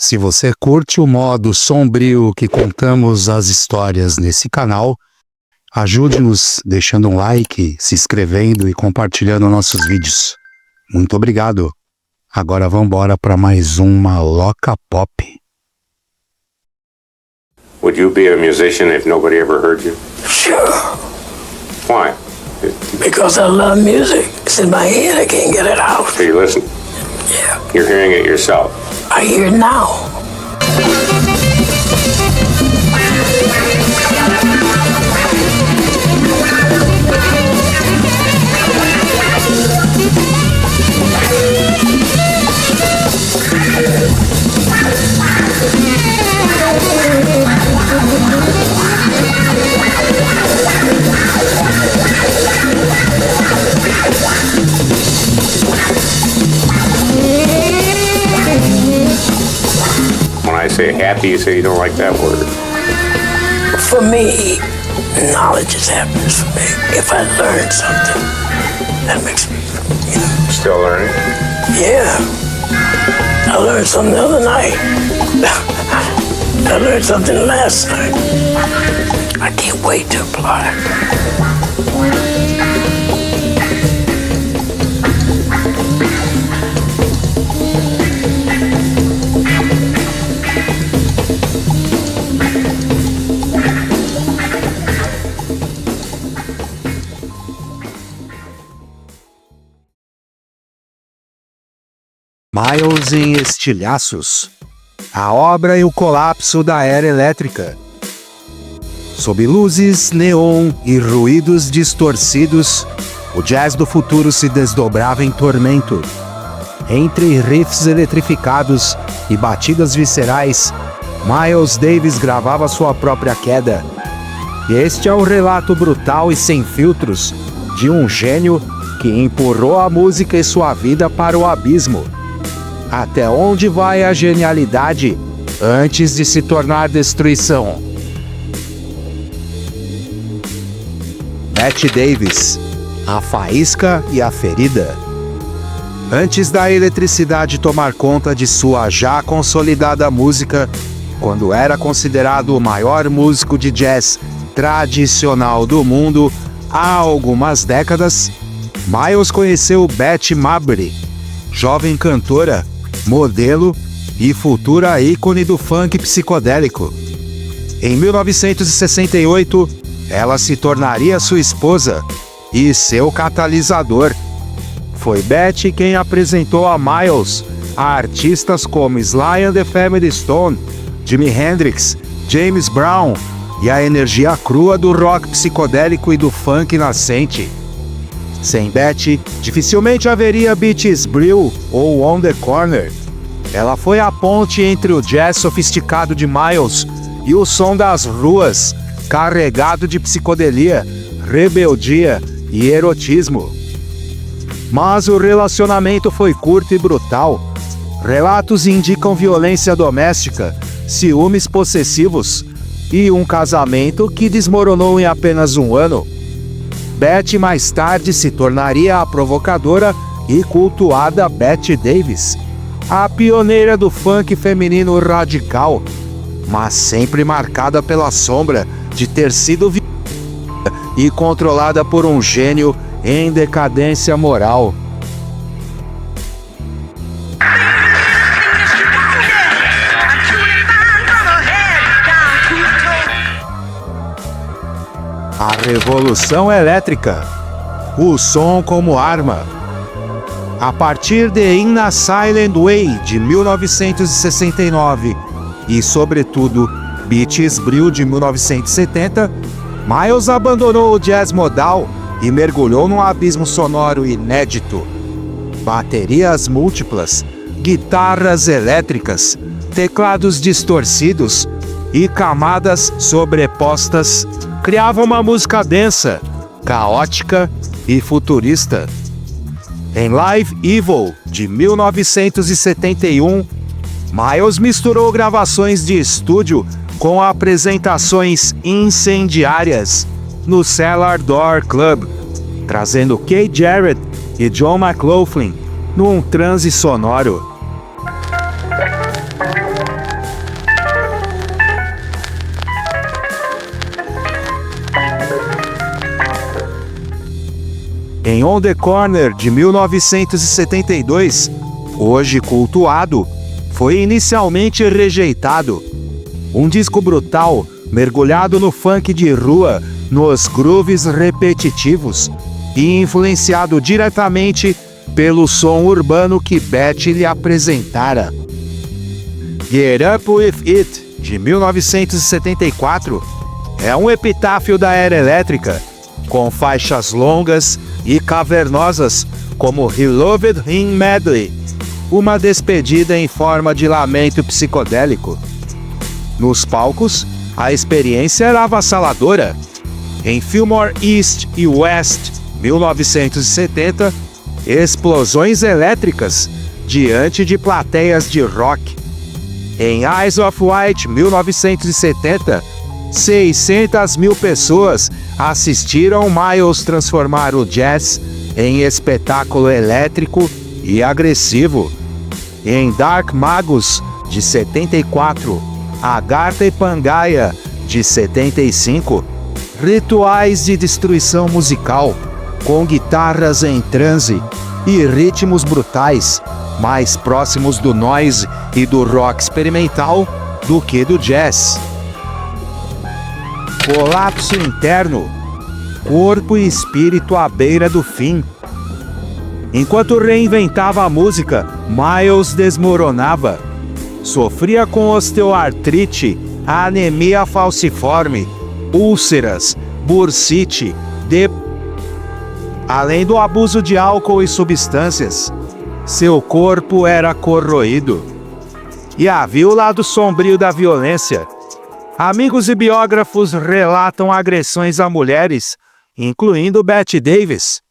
Se você curte o modo sombrio que contamos as histórias nesse canal, ajude-nos deixando um like, se inscrevendo e compartilhando nossos vídeos. Muito obrigado. Agora vamos embora para mais uma Loca Pop. Would you be a musician if nobody ever heard you? Sure. Why? Because I love music. It's in my head. I can't get it out. So you listen. Yeah. You're hearing it yourself. I hear it now. When I say happy, you say you don't like that word. For me, knowledge is happiness for me. If I learn something, that makes me, Still learning? yeah. I learned something the other night. I learned something last night. I can't wait to apply. Miles em Estilhaços. A obra e o colapso da era elétrica. Sob luzes, neon e ruídos distorcidos, o jazz do futuro se desdobrava em tormento. Entre riffs eletrificados e batidas viscerais, Miles Davis gravava sua própria queda. E este é o relato brutal e sem filtros de um gênio que empurrou a música e sua vida para o abismo. Até onde vai a genialidade antes de se tornar destruição? Bette Davis, a faísca e a ferida. Antes da eletricidade tomar conta de sua já consolidada música, quando era considerado o maior músico de jazz tradicional do mundo há algumas décadas, Miles conheceu Betty Mabry, jovem cantora, modelo e futura ícone do funk psicodélico. Em 1968, ela se tornaria sua esposa e seu catalisador. Foi Betty quem apresentou a Miles a artistas como Sly and the Family Stone, Jimi Hendrix, James Brown e a energia crua do rock psicodélico e do funk nascente. Sem Betty, dificilmente haveria Beaches Brew ou On the Corner. Ela foi a ponte entre o jazz sofisticado de Miles e o som das ruas, carregado de psicodelia, rebeldia e erotismo. Mas o relacionamento foi curto e brutal. Relatos indicam violência doméstica, ciúmes possessivos e um casamento que desmoronou em apenas um ano. Betty mais tarde se tornaria a provocadora e cultuada Bette Davis, a pioneira do funk feminino radical, mas sempre marcada pela sombra de ter sido violada e controlada por um gênio em decadência moral. A Revolução Elétrica. O som como arma. A partir de In a Silent Way, de 1969, e, sobretudo, Beaches Brew, de 1970, Miles abandonou o jazz modal e mergulhou num abismo sonoro inédito. Baterias múltiplas, guitarras elétricas, teclados distorcidos e camadas sobrepostas criavam uma música densa, caótica e futurista. Em Live Evil, de 1971, Miles misturou gravações de estúdio com apresentações incendiárias no Cellar Door Club, trazendo Keith Jarrett e John McLaughlin num transe sonoro. Em On the Corner, de 1972, hoje cultuado, foi inicialmente rejeitado. Um disco brutal, mergulhado no funk de rua, nos grooves repetitivos, e influenciado diretamente pelo som urbano que Betty lhe apresentara. Get Up With It, de 1974, é um epitáfio da era elétrica, com faixas longas e cavernosas como He Loved Him Madly, uma despedida em forma de lamento psicodélico. Nos palcos, a experiência era avassaladora. Em Fillmore East e West, 1970, explosões elétricas diante de plateias de rock. Em Eyes of White, 1970, 600 mil pessoas assistiram Miles transformar o jazz em espetáculo elétrico e agressivo. Em Dark Magus, de 74, Agartha e Pangaea, de 75, rituais de destruição musical, com guitarras em transe e ritmos brutais, mais próximos do noise e do rock experimental do que do jazz. Colapso interno, corpo e espírito à beira do fim. Enquanto reinventava a música, Miles desmoronava. Sofria com osteoartrite, anemia falciforme, úlceras, bursite, além do abuso de álcool e substâncias. Seu corpo era corroído. E havia o lado sombrio da violência. Amigos e biógrafos relatam agressões a mulheres, incluindo Betty Davis.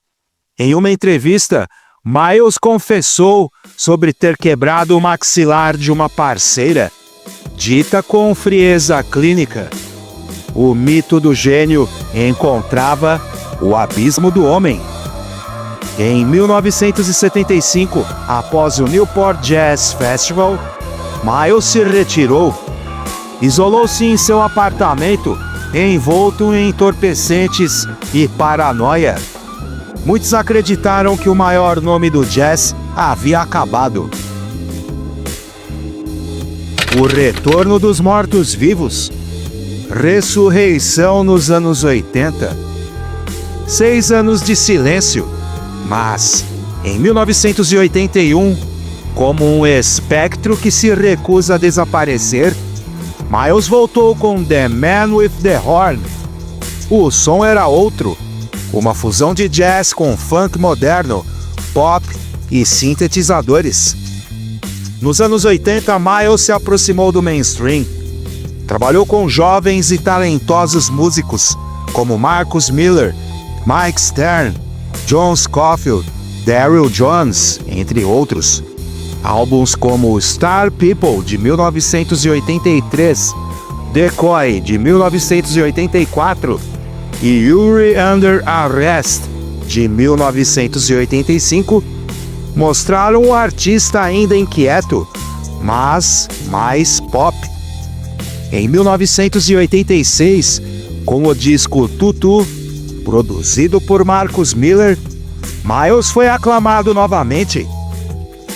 Em uma entrevista, Miles confessou sobre ter quebrado o maxilar de uma parceira, dita com frieza clínica. O mito do gênio encontrava o abismo do homem. Em 1975, após o Newport Jazz Festival, Miles se retirou. Isolou-se em seu apartamento, envolto em entorpecentes e paranoia. Muitos acreditaram que o maior nome do jazz havia acabado. O retorno dos mortos-vivos. Ressurreição nos anos 80. 6 anos de silêncio, mas, em 1981, como um espectro que se recusa a desaparecer, Miles voltou com The Man with the Horn. O som era outro, uma fusão de jazz com funk moderno, pop e sintetizadores. Nos anos 80, Miles se aproximou do mainstream. Trabalhou com jovens e talentosos músicos, como Marcus Miller, Mike Stern, John Scofield, Daryl Jones, entre outros. Álbuns como Star People, de 1983, Decoy, de 1984 e Yuri Under Arrest, de 1985, mostraram um artista ainda inquieto, mas mais pop. Em 1986, com o disco Tutu, produzido por Marcus Miller, Miles foi aclamado novamente.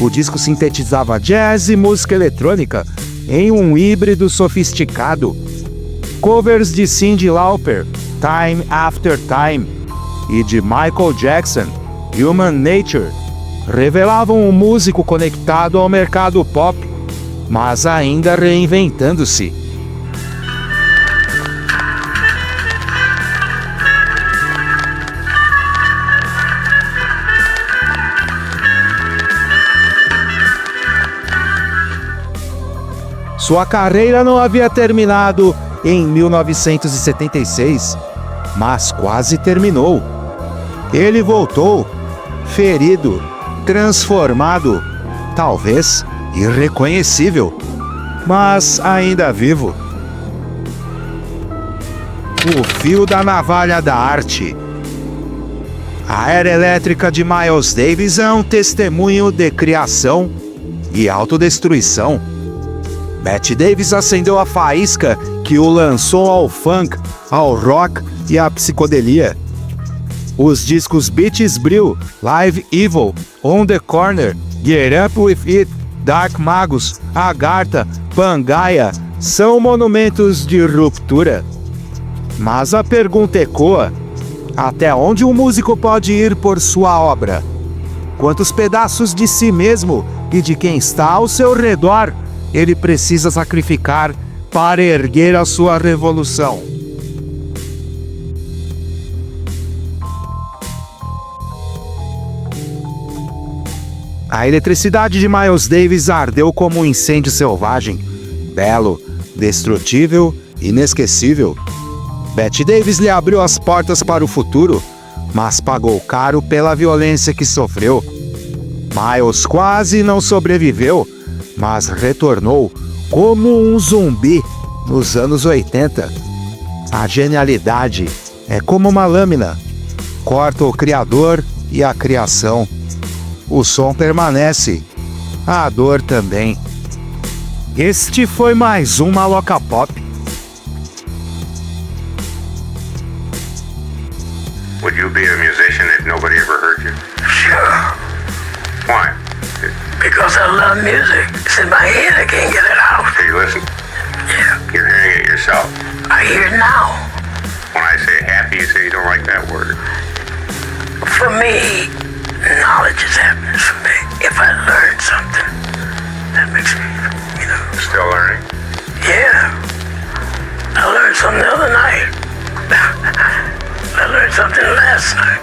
O disco sintetizava jazz e música eletrônica em um híbrido sofisticado. Covers de Cyndi Lauper, Time After Time, e de Michael Jackson, Human Nature, revelavam um músico conectado ao mercado pop, mas ainda reinventando-se. Sua carreira não havia terminado em 1976, mas quase terminou. Ele voltou, ferido, transformado, talvez irreconhecível, mas ainda vivo. O fio da navalha da arte. A era elétrica de Miles Davis é um testemunho de criação e autodestruição. Betty Davis acendeu a faísca que o lançou ao funk, ao rock e à psicodelia. Os discos Beaches Brew, Live Evil, On the Corner, Get Up With It, Dark Magus, Agartha, Pangaea são monumentos de ruptura. Mas a pergunta ecoa: até onde um músico pode ir por sua obra? Quantos pedaços de si mesmo e de quem está ao seu redor ele precisa sacrificar para erguer a sua revolução? A eletricidade de Miles Davis ardeu como um incêndio selvagem, belo, destrutível, inesquecível. Bette Davis lhe abriu as portas para o futuro, mas pagou caro pela violência que sofreu. Miles quase não sobreviveu, mas retornou como um zumbi nos anos 80. A genialidade é como uma lâmina, corta o criador e a criação. O som permanece, a dor também. Este foi mais um Maloca Pop. Would you be a musician if nobody ever heard you? Sure. Why? Because I love music. It's in my head. I can't get it out. So you listen? Yeah. You're hearing it yourself. I hear it now. When I say happy, you say you don't like that word. For me, knowledge is happiness for me. If I learn something, that makes me, Still learning? yeah. I learned something the other night. I learned something last night.